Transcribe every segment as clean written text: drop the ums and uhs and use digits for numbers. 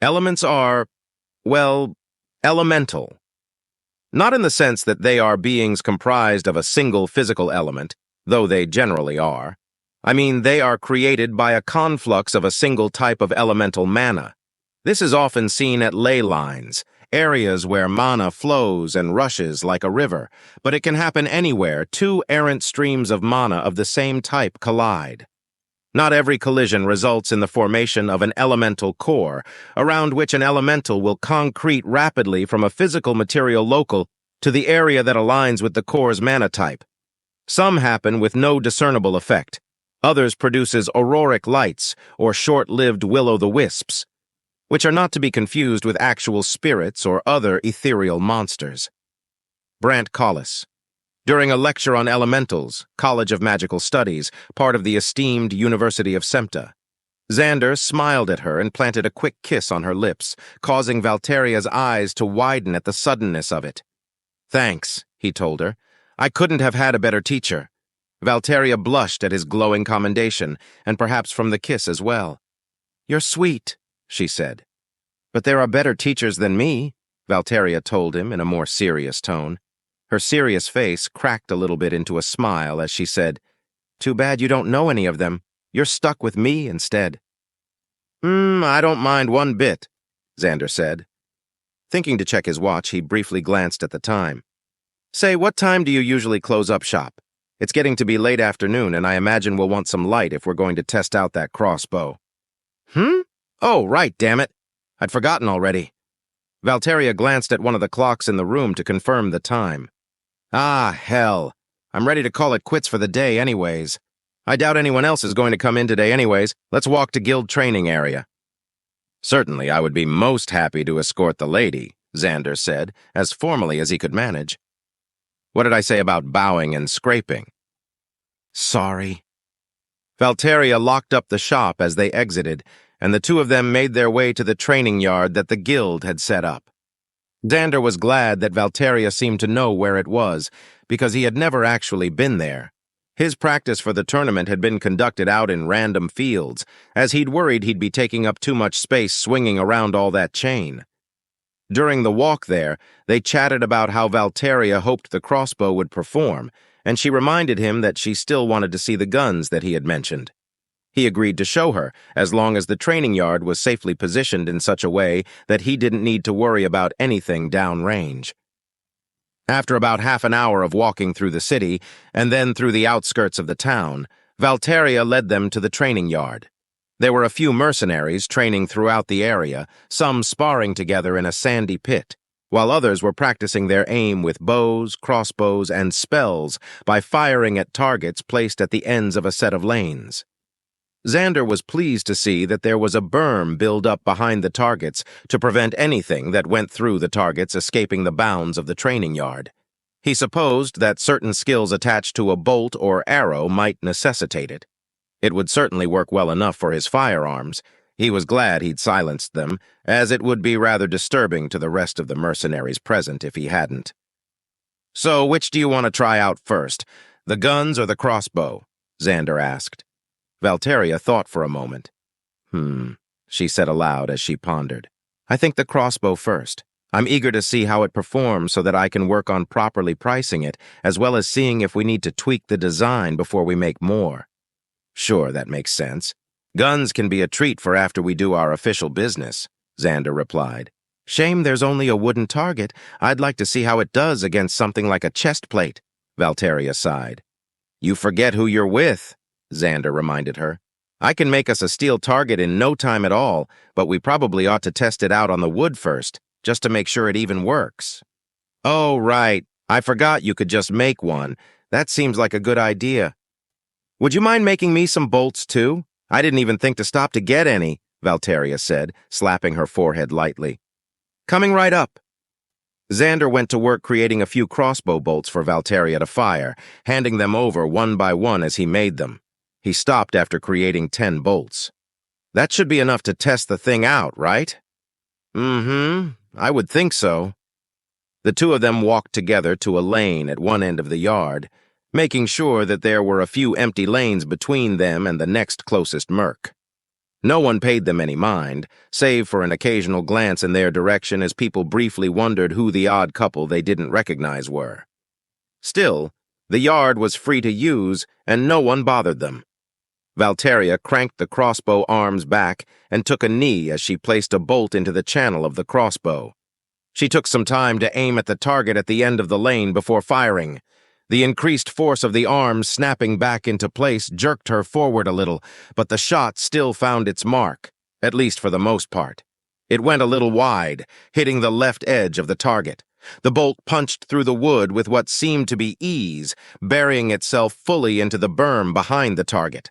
Elements are, well, elemental. Not in the sense that they are beings comprised of a single physical element, though they generally are. I mean, they are created by a conflux of a single type of elemental mana. This is often seen at ley lines, areas where mana flows and rushes like a river, but it can happen anywhere two errant streams of mana of the same type collide. Not every collision results in the formation of an elemental core, around which an elemental will concrete rapidly from a physical material local to the area that aligns with the core's mana type. Some happen with no discernible effect. Others produces auroric lights or short-lived will-o'-the-wisps, which are not to be confused with actual spirits or other ethereal monsters. Brant Collis. During a lecture on elementals, College of Magical Studies, part of the esteemed University of Sempta, Xander smiled at her and planted a quick kiss on her lips, causing Valteria's eyes to widen at the suddenness of it. "Thanks," he told her. "I couldn't have had a better teacher." Valteria blushed at his glowing commendation, and perhaps from the kiss as well. "You're sweet," she said. "But there are better teachers than me," Valteria told him in a more serious tone. Her serious face cracked a little bit into a smile as she said, "Too bad you don't know any of them. You're stuck with me instead." I don't mind one bit," Xander said. Thinking to check his watch, he briefly glanced at the time. "Say, what time do you usually close up shop? It's getting to be late afternoon, and I imagine we'll want some light if we're going to test out that crossbow." Oh, right, damn it. I'd forgotten already." Valteria glanced at one of the clocks in the room to confirm the time. "Ah, hell. I'm ready to call it quits for the day anyways. I doubt anyone else is going to come in today anyways. Let's walk to guild training area." "Certainly, I would be most happy to escort the lady," Xander said, as formally as he could manage. "What did I say about bowing and scraping?" "Sorry." Valteria locked up the shop as they exited, and the two of them made their way to the training yard that the guild had set up. Xander was glad that Valteria seemed to know where it was, because he had never actually been there. His practice for the tournament had been conducted out in random fields, as he'd worried he'd be taking up too much space swinging around all that chain. During the walk there, they chatted about how Valteria hoped the crossbow would perform, and she reminded him that she still wanted to see the guns that he had mentioned. He agreed to show her, as long as the training yard was safely positioned in such a way that he didn't need to worry about anything downrange. After about half an hour of walking through the city, and then through the outskirts of the town, Valteria led them to the training yard. There were a few mercenaries training throughout the area, some sparring together in a sandy pit, while others were practicing their aim with bows, crossbows, and spells by firing at targets placed at the ends of a set of lanes. Xander was pleased to see that there was a berm built up behind the targets to prevent anything that went through the targets escaping the bounds of the training yard. He supposed that certain skills attached to a bolt or arrow might necessitate it. It would certainly work well enough for his firearms. He was glad he'd silenced them, as it would be rather disturbing to the rest of the mercenaries present if he hadn't. "So, which do you want to try out first, the guns or the crossbow?" Xander asked. Valteria thought for a moment. She said aloud as she pondered. "I think the crossbow first. I'm eager to see how it performs so that I can work on properly pricing it, as well as seeing if we need to tweak the design before we make more." "Sure, that makes sense. Guns can be a treat for after we do our official business," Xander replied. "Shame there's only a wooden target. I'd like to see how it does against something like a chest plate," Valteria sighed. "You forget who you're with," Xander reminded her. "I can make us a steel target in no time at all, but we probably ought to test it out on the wood first, just to make sure it even works." "Oh, right. I forgot you could just make one. That seems like a good idea." "Would you mind making me some bolts, too? I didn't even think to stop to get any," Valteria said, slapping her forehead lightly. "Coming right up." Xander went to work creating a few crossbow bolts for Valteria to fire, handing them over one by one as he made them. He stopped after creating 10 bolts. "That should be enough to test the thing out, right?" I would think so." The two of them walked together to a lane at one end of the yard, making sure that there were a few empty lanes between them and the next closest merc. No one paid them any mind, save for an occasional glance in their direction as people briefly wondered who the odd couple they didn't recognize were. Still, the yard was free to use, and no one bothered them. Valteria cranked the crossbow arms back and took a knee as she placed a bolt into the channel of the crossbow. She took some time to aim at the target at the end of the lane before firing. The increased force of the arms snapping back into place jerked her forward a little, but the shot still found its mark, at least for the most part. It went a little wide, hitting the left edge of the target. The bolt punched through the wood with what seemed to be ease, burying itself fully into the berm behind the target.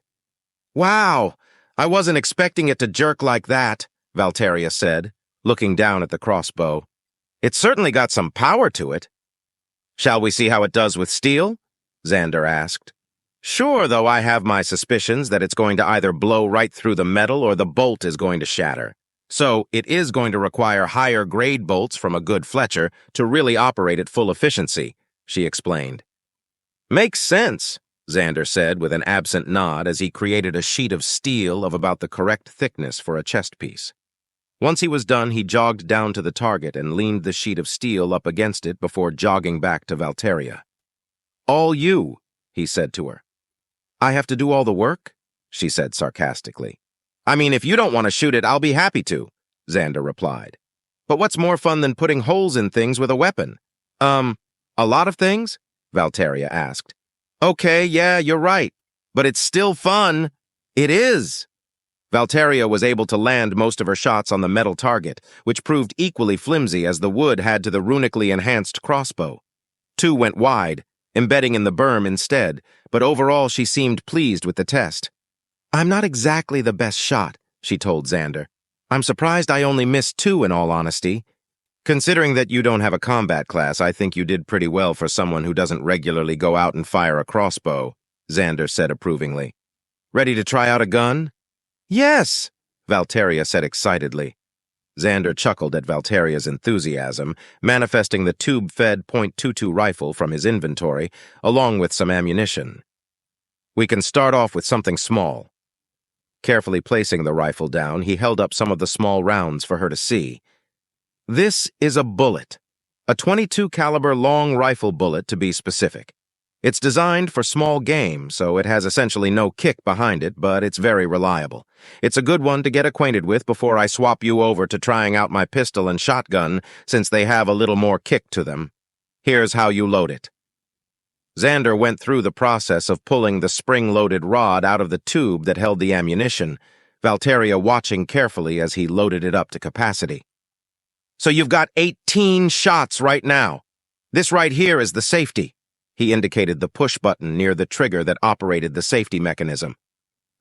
"Wow, I wasn't expecting it to jerk like that," Valteria said, looking down at the crossbow. "It's certainly got some power to it." "Shall we see how it does with steel?" Xander asked. "Sure, though I have my suspicions that it's going to either blow right through the metal or the bolt is going to shatter. So it is going to require higher-grade bolts from a good Fletcher to really operate at full efficiency," she explained. "Makes sense," Xander said with an absent nod as he created a sheet of steel of about the correct thickness for a chest piece. Once he was done, he jogged down to the target and leaned the sheet of steel up against it before jogging back to Valteria. "All you," he said to her. "I have to do all the work?" she said sarcastically. "I mean, if you don't want to shoot it, I'll be happy to," Xander replied. "But what's more fun than putting holes in things with a weapon?" A lot of things?" Valteria asked. "Okay, yeah, you're right. But it's still fun." "It is." Valteria was able to land most of her shots on the metal target, which proved equally flimsy as the wood had to the runically enhanced crossbow. 2 went wide, embedding in the berm instead, but overall she seemed pleased with the test. "I'm not exactly the best shot," she told Xander. "I'm surprised I only missed 2 in all honesty. Considering that you don't have a combat class, I think you did pretty well for someone who doesn't regularly go out and fire a crossbow," Xander said approvingly. "Ready to try out a gun?" "Yes," Valteria said excitedly. Xander chuckled at Valteria's enthusiasm, manifesting the tube-fed .22 rifle from his inventory, along with some ammunition. "We can start off with something small." Carefully placing the rifle down, he held up some of the small rounds for her to see. "This is a bullet, a .22 caliber long rifle bullet to be specific. It's designed for small game, so it has essentially no kick behind it, but it's very reliable. It's a good one to get acquainted with before I swap you over to trying out my pistol and shotgun, since they have a little more kick to them. Here's how you load it." Xander went through the process of pulling the spring-loaded rod out of the tube that held the ammunition, Valteria watching carefully as he loaded it up to capacity. "So you've got 18 shots right now. This right here is the safety." He indicated the push button near the trigger that operated the safety mechanism.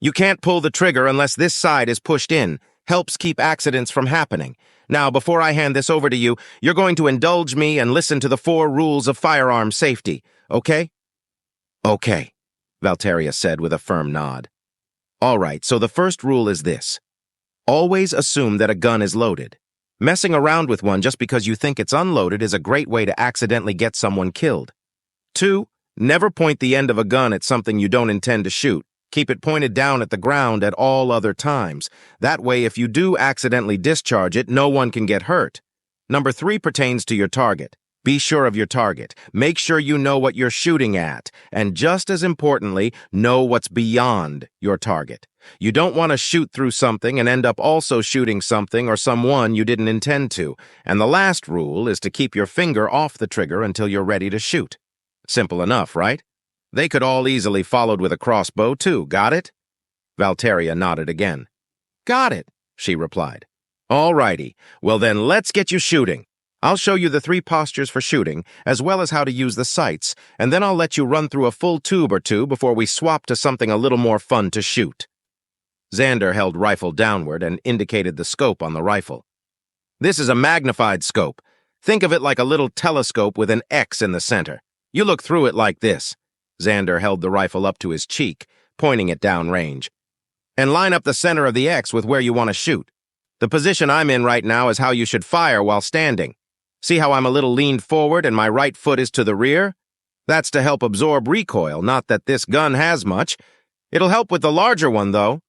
"You can't pull the trigger unless this side is pushed in. Helps keep accidents from happening. Now, before I hand this over to you, you're going to indulge me and listen to the 4 rules of firearm safety, okay?" "Okay," Valteria said with a firm nod. "All right, so the first rule is this. Always assume that a gun is loaded. Messing around with one just because you think it's unloaded is a great way to accidentally get someone killed. 2, never point the end of a gun at something you don't intend to shoot. Keep it pointed down at the ground at all other times. That way, if you do accidentally discharge it, no one can get hurt. Number 3 pertains to your target. Be sure of your target. Make sure you know what you're shooting at. And just as importantly, know what's beyond your target. You don't want to shoot through something and end up also shooting something or someone you didn't intend to. And the last rule is to keep your finger off the trigger until you're ready to shoot. Simple enough, right? They could all easily followed with a crossbow, too. Got it?" Valteria nodded again. "Got it," she replied. "All righty. Well then, let's get you shooting. I'll show you the 3 postures for shooting, as well as how to use the sights, and then I'll let you run through a full tube or 2 before we swap to something a little more fun to shoot." Xander held rifle downward and indicated the scope on the rifle. "This is a magnified scope. Think of it like a little telescope with an X in the center. You look through it like this." Xander held the rifle up to his cheek, pointing it downrange. "And line up the center of the X with where you want to shoot. The position I'm in right now is how you should fire while standing. See how I'm a little leaned forward and my right foot is to the rear? That's to help absorb recoil, not that this gun has much. It'll help with the larger one, though."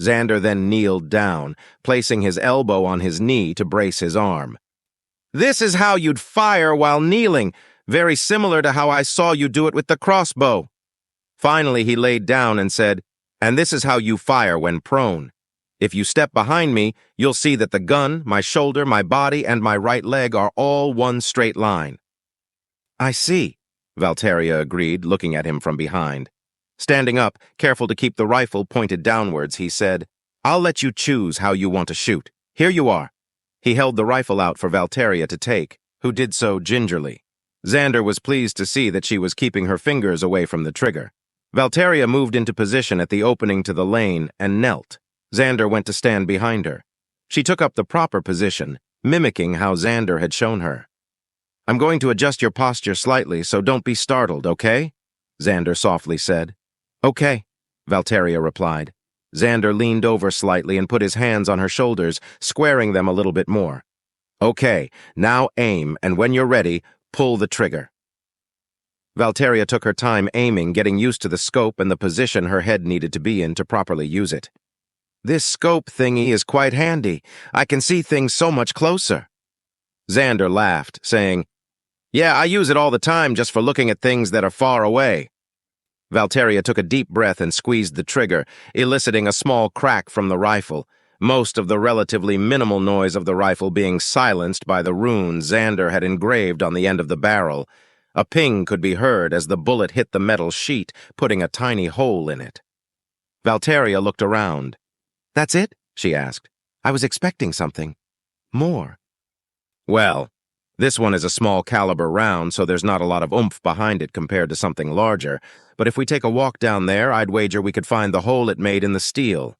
Xander then kneeled down, placing his elbow on his knee to brace his arm. "This is how you'd fire while kneeling, very similar to how I saw you do it with the crossbow." Finally, he laid down and said, "And this is how you fire when prone. If you step behind me, you'll see that the gun, my shoulder, my body, and my right leg are all one straight line." "I see," Valteria agreed, looking at him from behind. Standing up, careful to keep the rifle pointed downwards, he said, "I'll let you choose how you want to shoot. Here you are." He held the rifle out for Valteria to take, who did so gingerly. Xander was pleased to see that she was keeping her fingers away from the trigger. Valteria moved into position at the opening to the lane and knelt. Xander went to stand behind her. She took up the proper position, mimicking how Xander had shown her. "I'm going to adjust your posture slightly, so don't be startled, okay?" Xander softly said. "Okay," Valteria replied. Xander leaned over slightly and put his hands on her shoulders, squaring them a little bit more. "Okay, now aim, and when you're ready, pull the trigger." Valteria took her time aiming, getting used to the scope and the position her head needed to be in to properly use it. "This scope thingy is quite handy. I can see things so much closer." Xander laughed, saying, "Yeah, I use it all the time just for looking at things that are far away." Valteria took a deep breath and squeezed the trigger, eliciting a small crack from the rifle, most of the relatively minimal noise of the rifle being silenced by the runes Xander had engraved on the end of the barrel. A ping could be heard as the bullet hit the metal sheet, putting a tiny hole in it. Valteria looked around. "That's it?" she asked. "I was expecting something more." "Well, this one is a small caliber round, so there's not a lot of oomph behind it compared to something larger, but if we take a walk down there, I'd wager we could find the hole it made in the steel."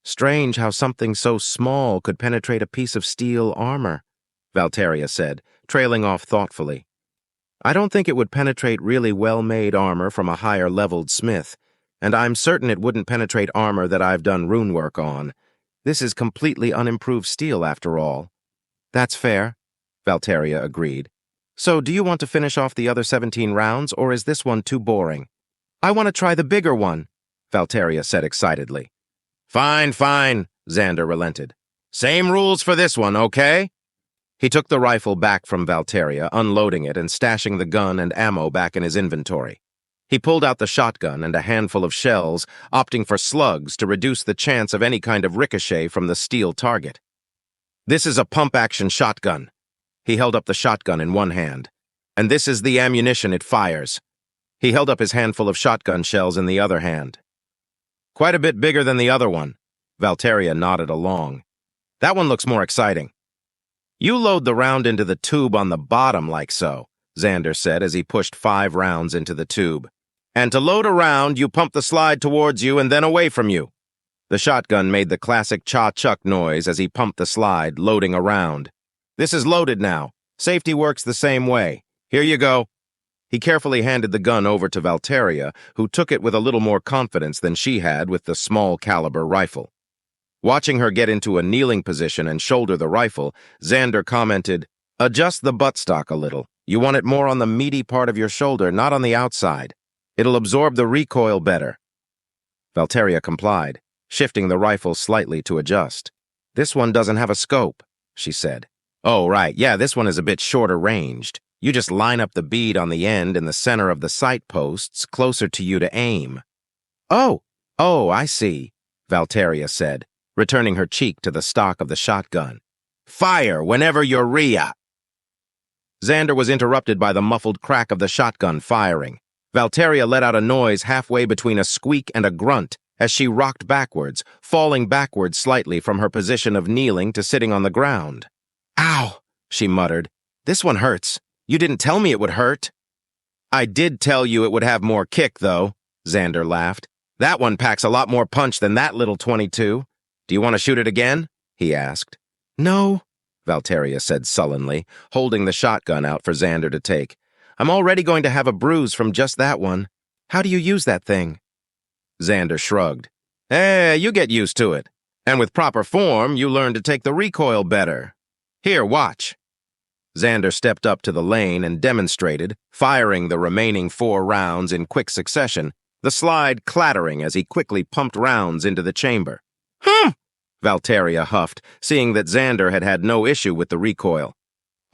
"Strange how something so small could penetrate a piece of steel armor," Valteria said, trailing off thoughtfully. "I don't think it would penetrate really well-made armor from a higher-leveled smith, and I'm certain it wouldn't penetrate armor that I've done rune work on. This is completely unimproved steel, after all." "That's fair," Valteria agreed. "So do you want to finish off the other 17 rounds, or is this one too boring?" "I want to try the bigger one," Valteria said excitedly. Fine, Xander relented. "Same rules for this one, okay?" He took the rifle back from Valteria, unloading it and stashing the gun and ammo back in his inventory. He pulled out the shotgun and a handful of shells, opting for slugs to reduce the chance of any kind of ricochet from the steel target. "This is a pump-action shotgun." He held up the shotgun in one hand. "And this is the ammunition it fires." He held up his handful of shotgun shells in the other hand. "Quite a bit bigger than the other one." Valteria nodded along. "That one looks more exciting." "You load the round into the tube on the bottom like so," Xander said as he pushed 5 rounds into the tube. "And to load a round, you pump the slide towards you and then away from you." The shotgun made the classic cha-chuck noise as he pumped the slide, loading a round. "This is loaded now. Safety works the same way. Here you go." He carefully handed the gun over to Valteria, who took it with a little more confidence than she had with the small-caliber rifle. Watching her get into a kneeling position and shoulder the rifle, Xander commented, "Adjust the buttstock a little. You want it more on the meaty part of your shoulder, not on the outside. It'll absorb the recoil better." Valteria complied, shifting the rifle slightly to adjust. "This one doesn't have a scope," she said. "Oh, right, yeah, this one is a bit shorter ranged. You just line up the bead on the end in the center of the sight posts, closer to you to aim." Oh, I see," Valteria said, returning her cheek to the stock of the shotgun. "Fire whenever you're ready." Xander was interrupted by the muffled crack of the shotgun firing. Valteria let out a noise halfway between a squeak and a grunt as she rocked backwards, falling backwards slightly from her position of kneeling to sitting on the ground. "Ow," she muttered. "This one hurts. You didn't tell me it would hurt." "I did tell you it would have more kick, though," Xander laughed. "That one packs a lot more punch than that little 22. Do you want to shoot it again?" he asked. "No," Valteria said sullenly, holding the shotgun out for Xander to take. "I'm already going to have a bruise from just that one. How do you use that thing?" Xander shrugged. You get used to it. And with proper form, you learn to take the recoil better. Here, watch." Xander stepped up to the lane and demonstrated, firing the remaining 4 rounds in quick succession, the slide clattering as he quickly pumped rounds into the chamber. Valteria huffed, seeing that Xander had had no issue with the recoil.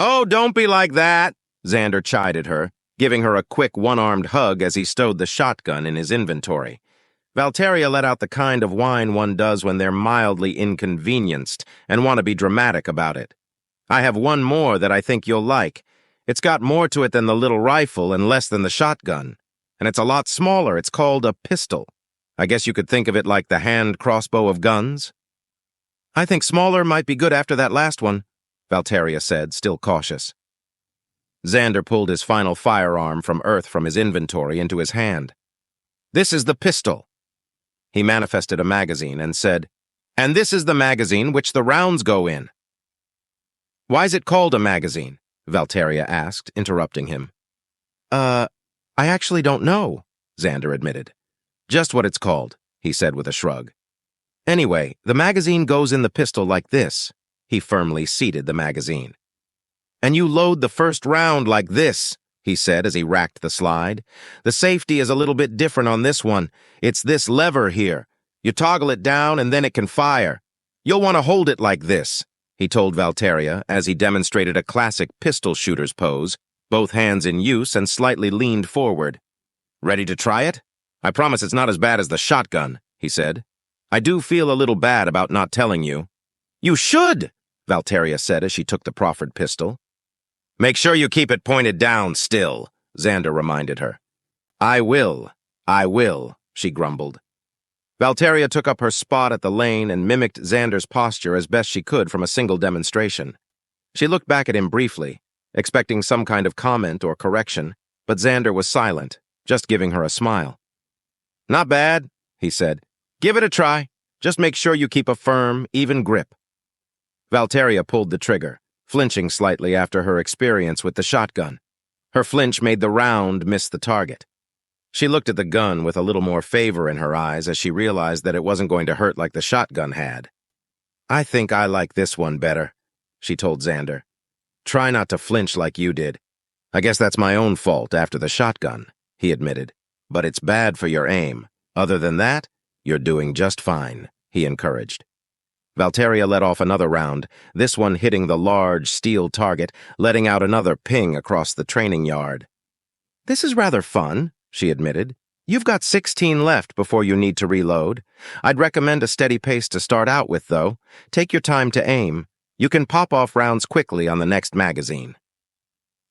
"Oh, don't be like that," Xander chided her, giving her a quick one-armed hug as he stowed the shotgun in his inventory. Valteria let out the kind of whine one does when they're mildly inconvenienced and want to be dramatic about it. "I have one more that I think you'll like. It's got more to it than the little rifle and less than the shotgun. And it's a lot smaller. It's called a pistol. I guess you could think of it like the hand crossbow of guns." "I think smaller might be good after that last one," Valteria said, still cautious. Xander pulled his final firearm from his inventory into his hand. "This is the pistol." He manifested a magazine and said, "And this is the magazine which the rounds go in." "Why's it called a magazine?" Valteria asked, interrupting him. I actually don't know," Xander admitted. "Just what it's called," he said with a shrug. "Anyway, the magazine goes in the pistol like this." He firmly seated the magazine. "And you load the first round like this," he said as he racked the slide. "The safety is a little bit different on this one. It's this lever here. You toggle it down and then it can fire. You'll want to hold it like this," he told Valteria as he demonstrated a classic pistol shooter's pose, both hands in use and slightly leaned forward. "Ready to try it? I promise it's not as bad as the shotgun," he said. "I do feel a little bad about not telling you." "You should," Valteria said as she took the proffered pistol. "Make sure you keep it pointed down still," Xander reminded her. I will, she grumbled. Valteria took up her spot at the lane and mimicked Xander's posture as best she could from a single demonstration. She looked back at him briefly, expecting some kind of comment or correction, but Xander was silent, just giving her a smile. "Not bad," he said. "Give it a try. Just make sure you keep a firm, even grip." Valteria pulled the trigger, flinching slightly after her experience with the shotgun. Her flinch made the round miss the target. She looked at the gun with a little more favor in her eyes as she realized that it wasn't going to hurt like the shotgun had. "I think I like this one better," she told Xander. "Try not to flinch like you did. I guess that's my own fault after the shotgun," he admitted. "But it's bad for your aim. Other than that, you're doing just fine," he encouraged. Valteria let off another round, this one hitting the large steel target, letting out another ping across the training yard. "This is rather fun," she admitted. "You've got 16 left before you need to reload. I'd recommend a steady pace to start out with, though. Take your time to aim. You can pop off rounds quickly on the next magazine."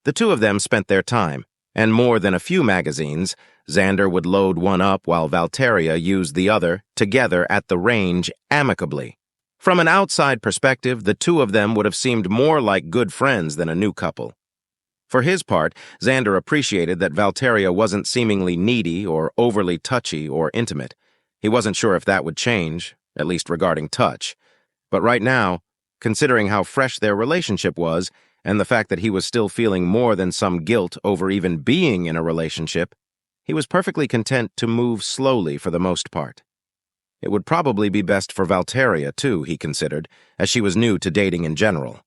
The two of them spent their time, and more than a few magazines, Xander would load one up while Valteria used the other, together at the range, amicably. From an outside perspective, the two of them would have seemed more like good friends than a new couple. For his part, Xander appreciated that Valteria wasn't seemingly needy or overly touchy or intimate. He wasn't sure if that would change, at least regarding touch. But right now, considering how fresh their relationship was, and the fact that he was still feeling more than some guilt over even being in a relationship, he was perfectly content to move slowly for the most part. It would probably be best for Valteria, too, he considered, as she was new to dating in general.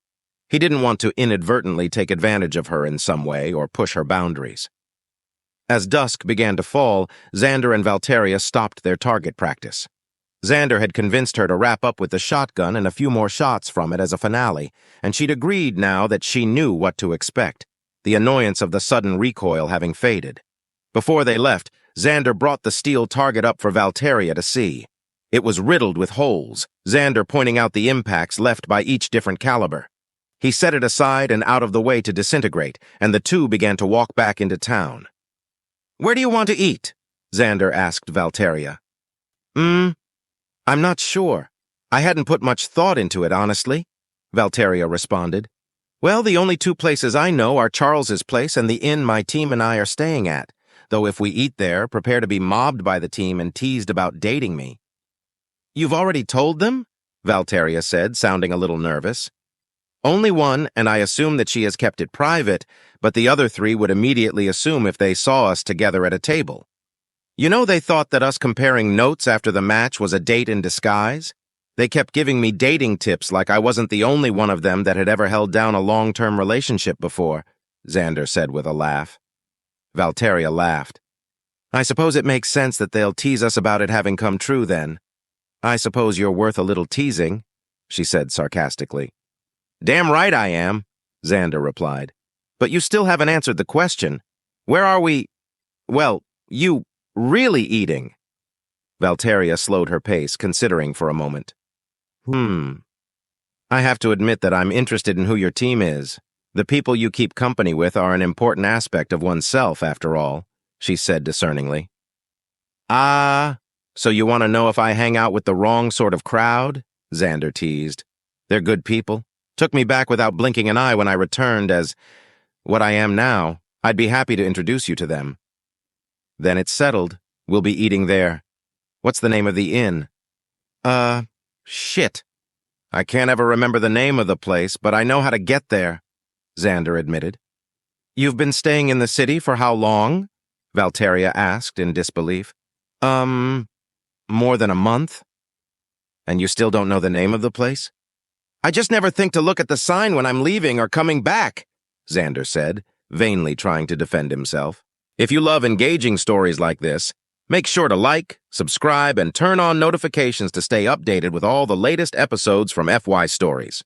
He didn't want to inadvertently take advantage of her in some way or push her boundaries. As dusk began to fall, Xander and Valteria stopped their target practice. Xander had convinced her to wrap up with the shotgun and a few more shots from it as a finale, and she'd agreed now that she knew what to expect, the annoyance of the sudden recoil having faded. Before they left, Xander brought the steel target up for Valteria to see. It was riddled with holes, Xander pointing out the impacts left by each different caliber. He set it aside and out of the way to disintegrate, and the two began to walk back into town. "Where do you want to eat?" Xander asked Valteria. "I'm not sure. I hadn't put much thought into it, honestly," Valteria responded. "Well, the only two places I know are Charles's place and the inn my team and I are staying at, though if we eat there, prepare to be mobbed by the team and teased about dating me." "You've already told them?" Valteria said, sounding a little nervous. "Only one, and I assume that she has kept it private, but the other three would immediately assume if they saw us together at a table. You know, they thought that us comparing notes after the match was a date in disguise? They kept giving me dating tips like I wasn't the only one of them that had ever held down a long-term relationship before," Xander said with a laugh. Valteria laughed. I suppose it makes sense that they'll tease us about it having come true then. I suppose you're worth a little teasing, she said sarcastically. Damn right I am, Xander replied. But you still haven't answered the question. Where are we, you really eating? Valteria slowed her pace, considering for a moment. I have to admit that I'm interested in who your team is. The people you keep company with are an important aspect of oneself, after all, she said discerningly. Ah, so you want to know if I hang out with the wrong sort of crowd? Xander teased. They're good people. Took me back without blinking an eye when I returned as what I am now. I'd be happy to introduce you to them. Then it's settled. We'll be eating there. What's the name of the inn? Shit. I can't ever remember the name of the place, but I know how to get there, Xander admitted. You've been staying in the city for how long? Valteria asked in disbelief. More than a month. And you still don't know the name of the place? I just never think to look at the sign when I'm leaving or coming back, Xander said, vainly trying to defend himself. If you love engaging stories like this, make sure to like, subscribe, and turn on notifications to stay updated with all the latest episodes from FY Stories.